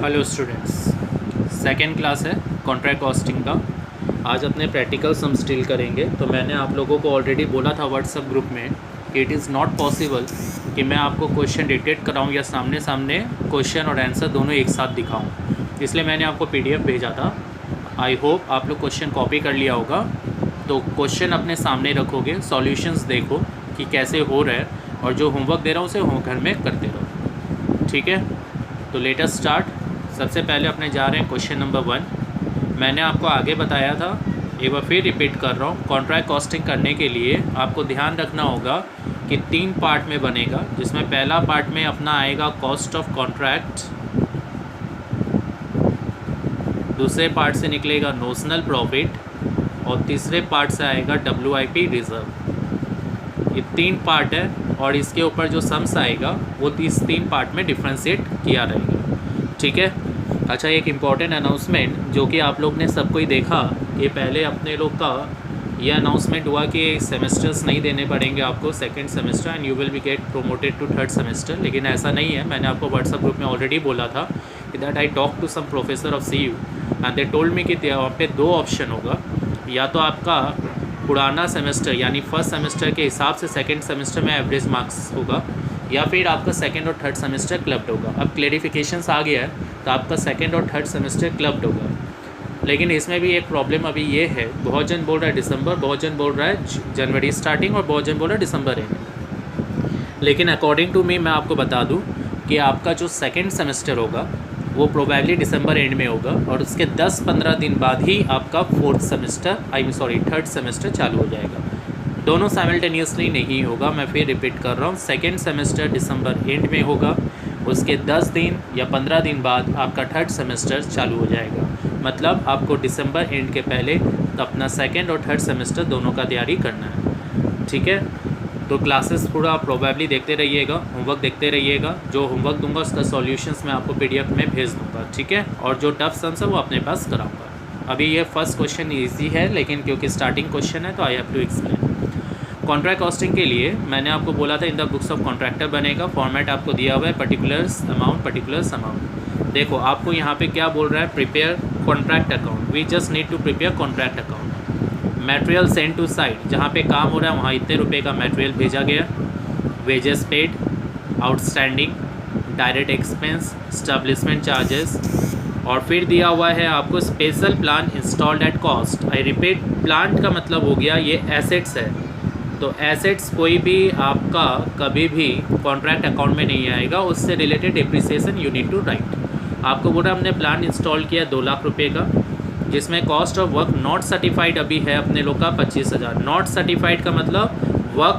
Hello students, second class है contract costing का। आज अपने प्रैक्टिकल सम स्टिल करेंगे। तो मैंने आप लोगों को ऑलरेडी बोला था व्हाट्सएप ग्रुप में कि इट इज़ नॉट पॉसिबल कि मैं आपको क्वेश्चन डिक्टेट कराऊं या सामने सामने क्वेश्चन और आंसर दोनों एक साथ दिखाऊं। इसलिए मैंने आपको पीडीएफ भेजा था। आई होप आप लोग क्वेश्चन कॉपी कर लिया होगा। तो क्वेश्चन अपने सामने रखोगे, सॉल्यूशंस देखो कि कैसे हो रहा है, और जो होमवर्क दे रहा हूँ उसे घर में करते रहो, ठीक है। तो लेट अस स्टार्ट। सबसे पहले अपने जा रहे हैं क्वेश्चन नंबर 1। मैंने आपको आगे बताया था, एक बार फिर रिपीट कर रहा हूँ। कॉन्ट्रैक्ट कॉस्टिंग करने के लिए आपको ध्यान रखना होगा कि 3 पार्ट में बनेगा, जिसमें पहला पार्ट में अपना आएगा कॉस्ट ऑफ कॉन्ट्रैक्ट, दूसरे पार्ट से निकलेगा नोशनल प्रॉफिट, और तीसरे पार्ट से आएगा WIP रिज़र्व। ये 3 पार्ट है, और इसके ऊपर जो सम्स आएगा वो 3 पार्ट में डिफ्रेंशिएट किया रहेगा, ठीक है। अच्छा, एक इम्पॉर्टेंट अनाउंसमेंट जो कि आप लोग ने सबको ही देखा कि पहले अपने लोग का ये अनाउंसमेंट हुआ कि सेमेस्टर्स नहीं देने पड़ेंगे आपको second semester, and you will be get promoted to third semester. लेकिन ऐसा नहीं है। मैंने आपको व्हाट्सएप ग्रुप में ऑलरेडी बोला था कि that I talk to some professor of CU and they told me कि वहाँ पे 2 ऑप्शन होगा। या तो आपका पुराना सेमेस्टर यानी फर्स्ट सेमेस्टर के हिसाब से सेकेंड सेमेस्टर में एवरेज मार्क्स होगा, या फिर आपका सेकेंड और थर्ड सेमेस्टर क्लब्ड होगा। अब क्लेरिफिकेशंस आ गया है, तो आपका सेकेंड और थर्ड सेमेस्टर क्लब्ड होगा। लेकिन इसमें भी एक प्रॉब्लम अभी ये है, बहुत जन बोल रहा है दिसंबर, बहुत जन बोल रहा है जनवरी स्टार्टिंग, और बहुत जन बोल रहा है दिसंबर एंड। लेकिन अकॉर्डिंग टू मी मैं आपको बता दूं कि आपका जो सेकेंड सेमेस्टर होगा वो प्रोबेबली दिसंबर एंड में होगा, और उसके 10-15 दिन बाद ही आपका थर्ड सेमेस्टर चालू हो जाएगा। दोनों साइमल्टेनियसली नहीं होगा। मैं फिर रिपीट कर रहा हूँ, सेकेंड सेमेस्टर दिसंबर एंड में होगा, उसके 10 दिन या 15 दिन बाद आपका थर्ड सेमेस्टर चालू हो जाएगा। मतलब आपको दिसंबर एंड के पहले अपना सेकेंड और थर्ड सेमेस्टर दोनों का तैयारी करना है, ठीक है। तो क्लासेस पूरा प्रोबेबली देखते रहिएगा, होमवर्क देखते रहिएगा। जो होमवर्क दूंगा उसका सॉल्यूशंस मैं आपको PDF में भेज दूंगा, ठीक है। और जो टफ सम्स है वो अपने पास कराऊंगा। अभी ये फर्स्ट क्वेश्चन ईजी है, लेकिन क्योंकि स्टार्टिंग क्वेश्चन है तो I have to explain. Contract costing के लिए मैंने आपको बोला था in the books of contractor बनेगा। फॉर्मेट आपको दिया हुआ है पर्टिकुलर्स अमाउंट। देखो आपको यहाँ पे क्या बोल रहा है, prepare contract account. We just need to prepare contract account. Material send to site, जहाँ पे काम हो रहा है वहाँ इतने रुपए का मटेरियल भेजा गया। Wages paid, outstanding, direct expense, establishment charges, और फिर दिया हुआ है आपको special plan installed at cost. I repeat, plant का मतलब हो गया ये एसेट्स है। तो एसेट्स कोई भी आपका कभी भी कॉन्ट्रैक्ट अकाउंट में नहीं आएगा, उससे related depreciation you need to write. आपको बोला हमने प्लान इंस्टॉल किया 2 लाख रुपये का, जिसमें cost of work not certified अभी है अपने लोग का 25,000। नॉट सर्टिफाइड का मतलब वर्क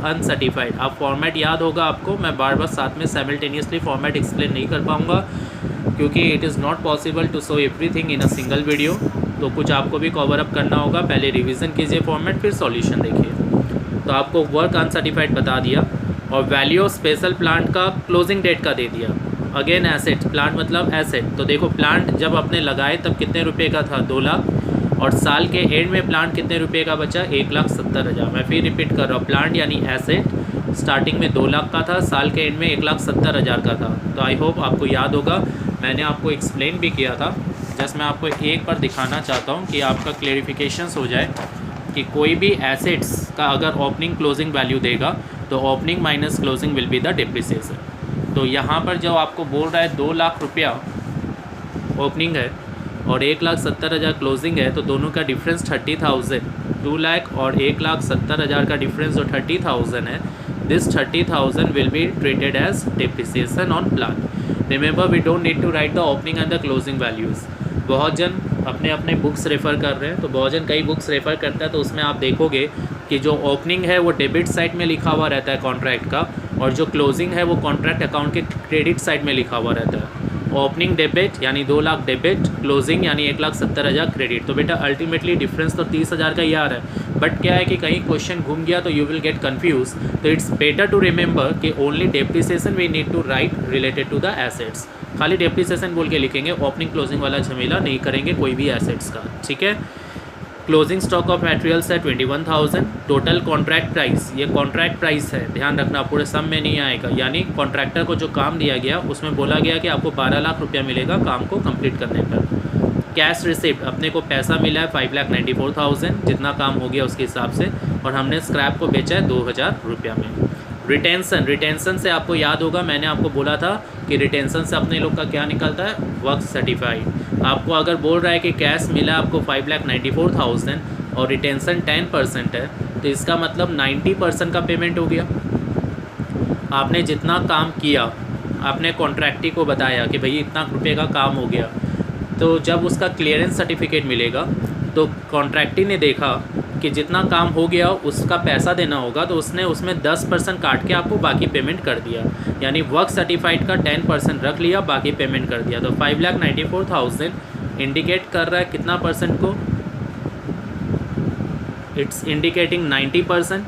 अनसर्टिफाइड। आप फॉर्मेट याद होगा आपको, मैं बार बार साथ में साइमल्टेनियसली फॉर्मेट एक्सप्लेन नहीं कर पाऊँगा, क्योंकि it is not possible to show everything in a single video. तो कुछ आपको भी कवर अप करना होगा। पहले रिवीजन कीजिए फॉर्मेट, फिर सॉल्यूशन देखिए। तो आपको वर्क अनसर्टिफाइड बता दिया, और वैल्यू ऑफ स्पेशल प्लांट का क्लोजिंग डेट का दे दिया। अगेन एसेट, प्लांट मतलब एसेट। तो देखो प्लांट जब आपने लगाए तब कितने रुपए का था, 2 लाख, और साल के एंड में प्लांट कितने रुपए का बचा, 1,70,000। मैं फिर रिपीट कर रहा हूँ, प्लांट यानी एसेट स्टार्टिंग में 2 लाख का था, साल के एंड में 1,70,000 का था। तो आई होप आपको याद होगा, मैंने आपको एक्सप्लेन भी किया था। जस्ट मैं आपको एक बार दिखाना चाहता हूँ कि आपका क्लेरिफिकेशंस हो जाए कि कोई भी एसेट्स का अगर ओपनिंग क्लोजिंग वैल्यू देगा तो opening minus closing will be the depreciation. तो यहाँ पर जो आपको बोल रहा है 2 लाख रुपया ओपनिंग है और 1,70,000 क्लोजिंग है, तो दोनों का डिफरेंस 30,000। 2 लाख और 1,70,000 का डिफरेंस जो 30,000 है, this 30,000 will be treated as depreciation on plan. Remember, we don't need to write the opening and the closing values. बहुत जन अपने अपने बुक्स रेफ़र कर रहे हैं, तो बहुत जन कई बुक्स रेफ़र करता है, तो उसमें आप देखोगे कि जो ओपनिंग है वो डेबिट साइड में लिखा हुआ रहता है कॉन्ट्रैक्ट का, और जो क्लोजिंग है वो कॉन्ट्रैक्ट अकाउंट के क्रेडिट साइड में लिखा हुआ रहता है। ओपनिंग डेबिट यानी 2 लाख डेबिट, क्लोजिंग यानी 1,70,000 क्रेडिट। तो बेटा अल्टीमेटली डिफरेंस तो 30,000 का ही आ रहा है। बट क्या है कि कहीं क्वेश्चन घूम गया तो यू विल गेट कन्फ्यूज। तो इट्स बेटर टू रिमेंबर कि only depreciation we need to write related to the assets. खाली डेप्रिसिएशन बोल के लिखेंगे, ओपनिंग क्लोजिंग वाला झमेला नहीं करेंगे कोई भी एसेट्स का, ठीक है। क्लोजिंग स्टॉक ऑफ मटेरियल्स है 21,000। टोटल कॉन्ट्रैक्ट प्राइस, ये कॉन्ट्रैक्ट प्राइस है, ध्यान रखना, पूरे सम में नहीं आएगा। यानी कॉन्ट्रैक्टर को जो काम दिया गया उसमें बोला गया कि आपको 12 लाख रुपया मिलेगा काम को कंप्लीट करने पर। कैश रिसिप्ट, अपने को पैसा मिला है 5,94,000, जितना काम हो गया उसके हिसाब से, और हमने स्क्रैप को बेचा है 2,000 रुपया में। रिटेंशन, रिटेंशन से आपको याद होगा मैंने आपको बोला था कि रिटेंशन से अपने लोग का क्या निकलता है, वर्क सर्टिफाइड। आपको अगर बोल रहा है कि कैश मिला आपको 5,94,000 और रिटेंशन 10% है, तो इसका मतलब 90% का पेमेंट हो गया। आपने जितना काम किया, आपने कॉन्ट्रैक्टी को बताया कि भाई इतना रुपये का काम हो गया, तो जब उसका क्लियरेंस सर्टिफिकेट मिलेगा तो कॉन्ट्रैक्टी ने देखा कि जितना काम हो गया उसका पैसा देना होगा, तो उसने उसमें 10% काट के आपको बाकी पेमेंट कर दिया। यानी वर्क सर्टिफाइड का 10% रख लिया, बाकी पेमेंट कर दिया। तो 5,94,000 इंडिकेट कर रहा है कितना परसेंट को, इट्स इंडिकेटिंग 90%,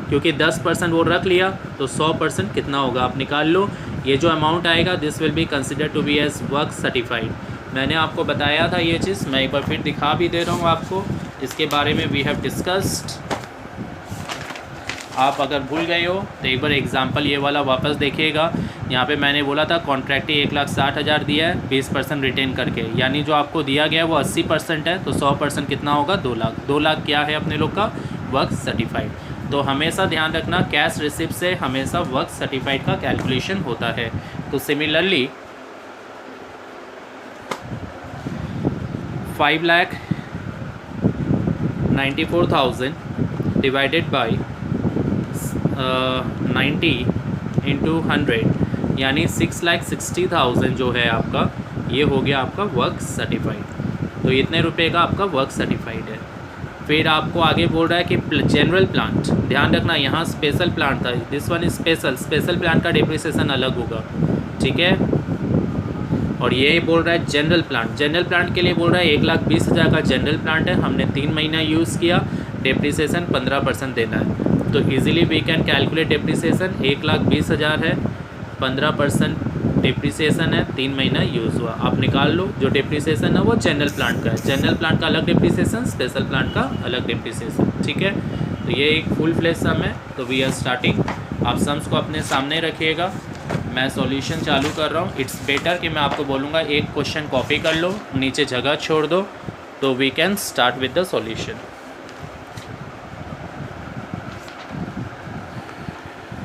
क्योंकि 10% वो रख लिया तो 100% कितना होगा आप निकाल लो। ये जो अमाउंट आएगा this will be consider to be as work certified. मैंने आपको बताया था ये चीज़, मैं एक बार फिर दिखा भी दे रहा हूँ आपको, इसके बारे में वी हैव डिस्कस्ड। आप अगर भूल गए हो तो एक बार एग्जांपल ये वाला वापस देखिएगा। यहाँ पे मैंने बोला था कॉन्ट्रैक्टी 1,60,000 दिया है 20% रिटेन करके, यानी जो आपको दिया गया है वो 80% है, तो 100% कितना होगा, 2 लाख। 2 लाख क्या है अपने लोग का, वर्क सर्टिफाइड। तो हमेशा ध्यान रखना कैश रिसिप्ट से हमेशा वर्क सर्टिफाइड का कैलकुलेशन होता है। तो सिमिलरली 5,94,000 डिवाइडेड बाई 90 इंटू 100 यानी 6,60,000 जो है आपका, ये हो गया आपका वर्क सर्टिफाइड। तो इतने रुपए का आपका वर्क सर्टिफाइड है। फिर आपको आगे बोल रहा है कि जनरल प्लांट, ध्यान रखना यहाँ स्पेशल प्लांट था, this one is special. Special plant का डिप्रिसिएशन अलग होगा, ठीक है। और ये बोल रहा है जनरल प्लांट, जनरल प्लांट के लिए बोल रहा है 1,20,000 का जनरल प्लांट है, हमने 3 महीना यूज़ किया, डिप्रिसिएशन 15% देना है। तो easily we can calculate depreciation, 1,20,000 है, 15% डिप्रिसिएशन है, 3 महीना यूज़ हुआ, आप निकाल लो। जो डिप्रिसिएशन है वो जनरल प्लांट का है, जनरल प्लांट का अलग डिप्रिसिएशन, स्पेशल प्लांट का अलग डिप्रिसिएशन, ठीक है। तो ये एक फुल फ्लेज सम है। तो वी आर स्टार्टिंग, आप सम्स को अपने सामने रखिएगा, मैं सॉल्यूशन चालू कर रहा हूँ। इट्स बेटर कि मैं आपको बोलूँगा एक क्वेश्चन कॉपी कर लो, नीचे जगह छोड़ दो, तो we can start with the solution.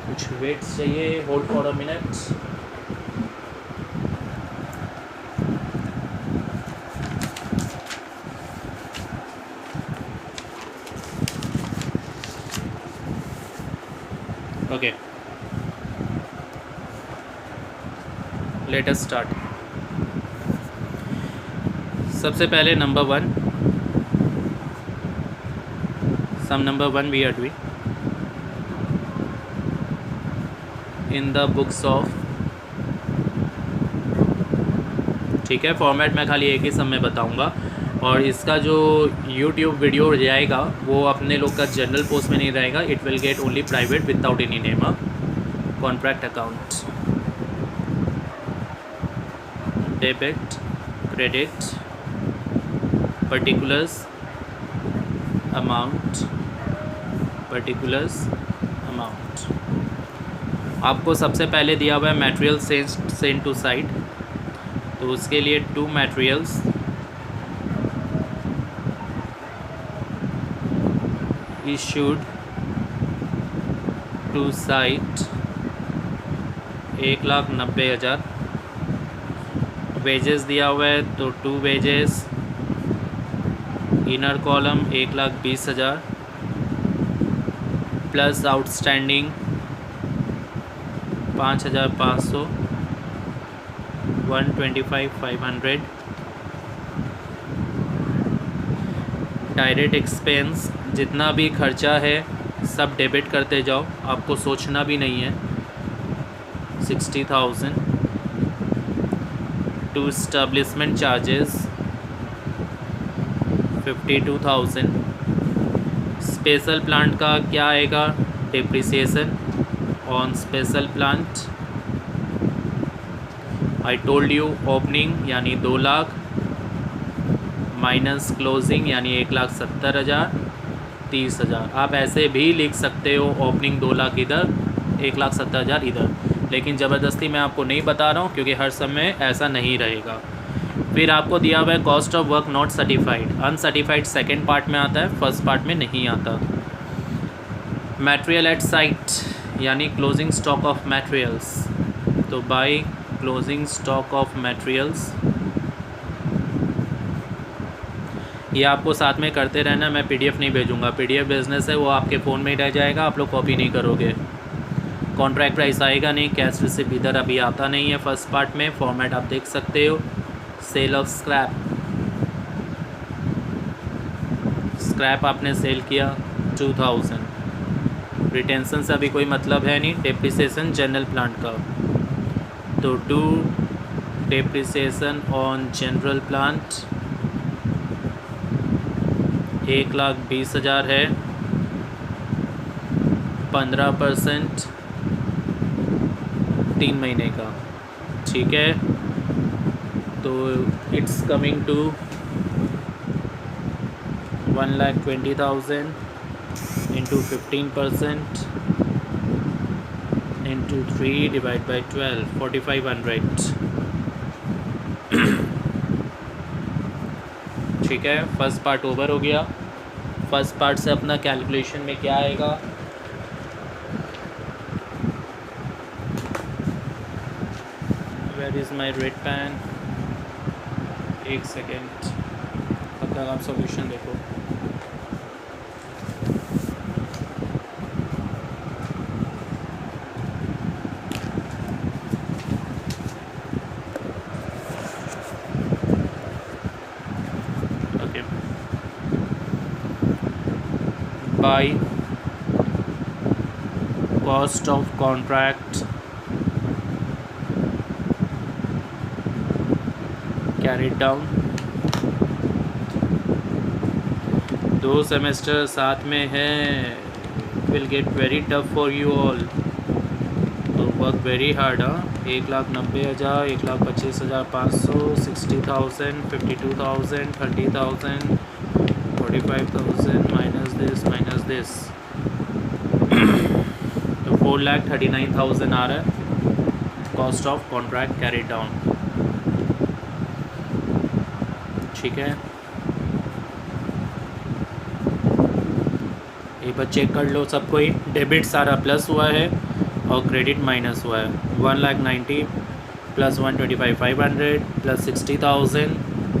कुछ वेट चाहिए, hold for a minute. Okay, let us start. सबसे पहले number 1, sum number 1 we are doing in the books of, ठीक है। फॉर्मेट मैं खाली एक ही सम में बताऊंगा, और इसका जो यूट्यूब वीडियो जाएगा वो अपने लोग का जनरल पोस्ट में नहीं रहेगा, it will get only private without any name. Contract account, debit, credit, particulars, amount, particulars, amount. आपको सबसे पहले दिया हुआ है मटेरियल सेंट टू साइट, तो उसके लिए 2 materials issued to site 1,90,000। Wages दिया हुआ है तो 2 wages, inner column 1,20,000 plus outstanding 5,500, 125,500। Direct expense, जितना भी खर्चा है सब डेबिट करते जाओ, आपको सोचना भी नहीं है, 60,000। To establishment charges 52,000। Special plant का क्या आएगा, depreciation on special plant, I told you opening यानी 2 लाख, माइनस क्लोजिंग यानी 1,70,000, 30,000। आप ऐसे भी लिख सकते हो ओपनिंग 2 लाख इधर, 1,70,000 इधर, लेकिन ज़बरदस्ती मैं आपको नहीं बता रहा हूँ क्योंकि हर समय ऐसा नहीं रहेगा। फिर आपको दिया हुआ है cost of work not certified. Uncertified second part में आता है, फर्स्ट पार्ट में नहीं आता। मटेरियल एट साइट यानी क्लोजिंग स्टॉक ऑफ मटेरियल्स, तो by closing stock of materials ये आपको साथ में करते रहना। मैं पीडीएफ नहीं भेजूंगा, पीडीएफ बिजनेस है वो आपके फ़ोन में ही रह जाएगा, आप लोग कॉपी नहीं करोगे। कॉन्ट्रैक्ट प्राइस आएगा नहीं, कैश रिसिप्ट इधर अभी आता नहीं है फर्स्ट पार्ट में। फॉर्मेट आप देख सकते हो, सेल ऑफ स्क्रैप, स्क्रैप आपने सेल किया 2000। रिटेंशन से अभी कोई मतलब है नहीं। डेप्रिसिएशन जनरल प्लांट का, तो do depreciation on general plant 1,20,000 है, 15% 3 महीने का, ठीक है। तो it's coming to 1,20,000 into 15% into 3 divide by 12, 4,500, ठीक है। फर्स्ट पार्ट ओवर हो गया। फर्स्ट पार्ट से अपना कैलकुलेशन में क्या आएगा, where is my red pen, एक सेकेंड, तब तक आप सॉल्यूशन देखो। Okay, by cost of contract carried down, 2 semester साथ में है, will get very tough for you all, तो work very hard. 1,90,000, 1,25,500, 60,000, 52,000, 30,000, 45,000 minus this, तो 4,39,000 आ रहा है cost of contract carried down, ठीक है। एक बार चेक कर लो सबको ही, डेबिट सारा प्लस हुआ है और क्रेडिट माइनस हुआ है। 1,90,000 plus 125,500 plus 60,000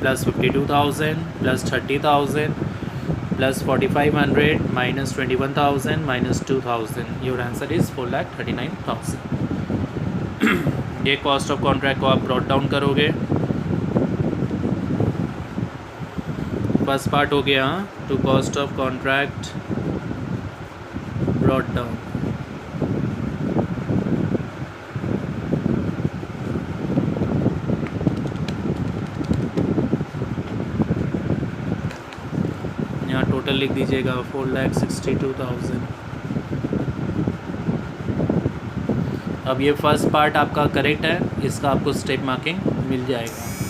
plus 52,000 plus 30,000 plus 4,500 minus 21,000 minus 2,000, your answer is 4,39,000। ये कॉस्ट ऑफ कॉन्ट्रैक्ट को आप ब्रॉट डाउन करोगे। फर्स्ट पार्ट हो गया to cost of contract brought down, यहाँ टोटल लिख दीजिएगा 4,62,000। अब ये फर्स्ट पार्ट आपका करेक्ट है, इसका आपको स्टेप मार्किंग मिल जाएगा।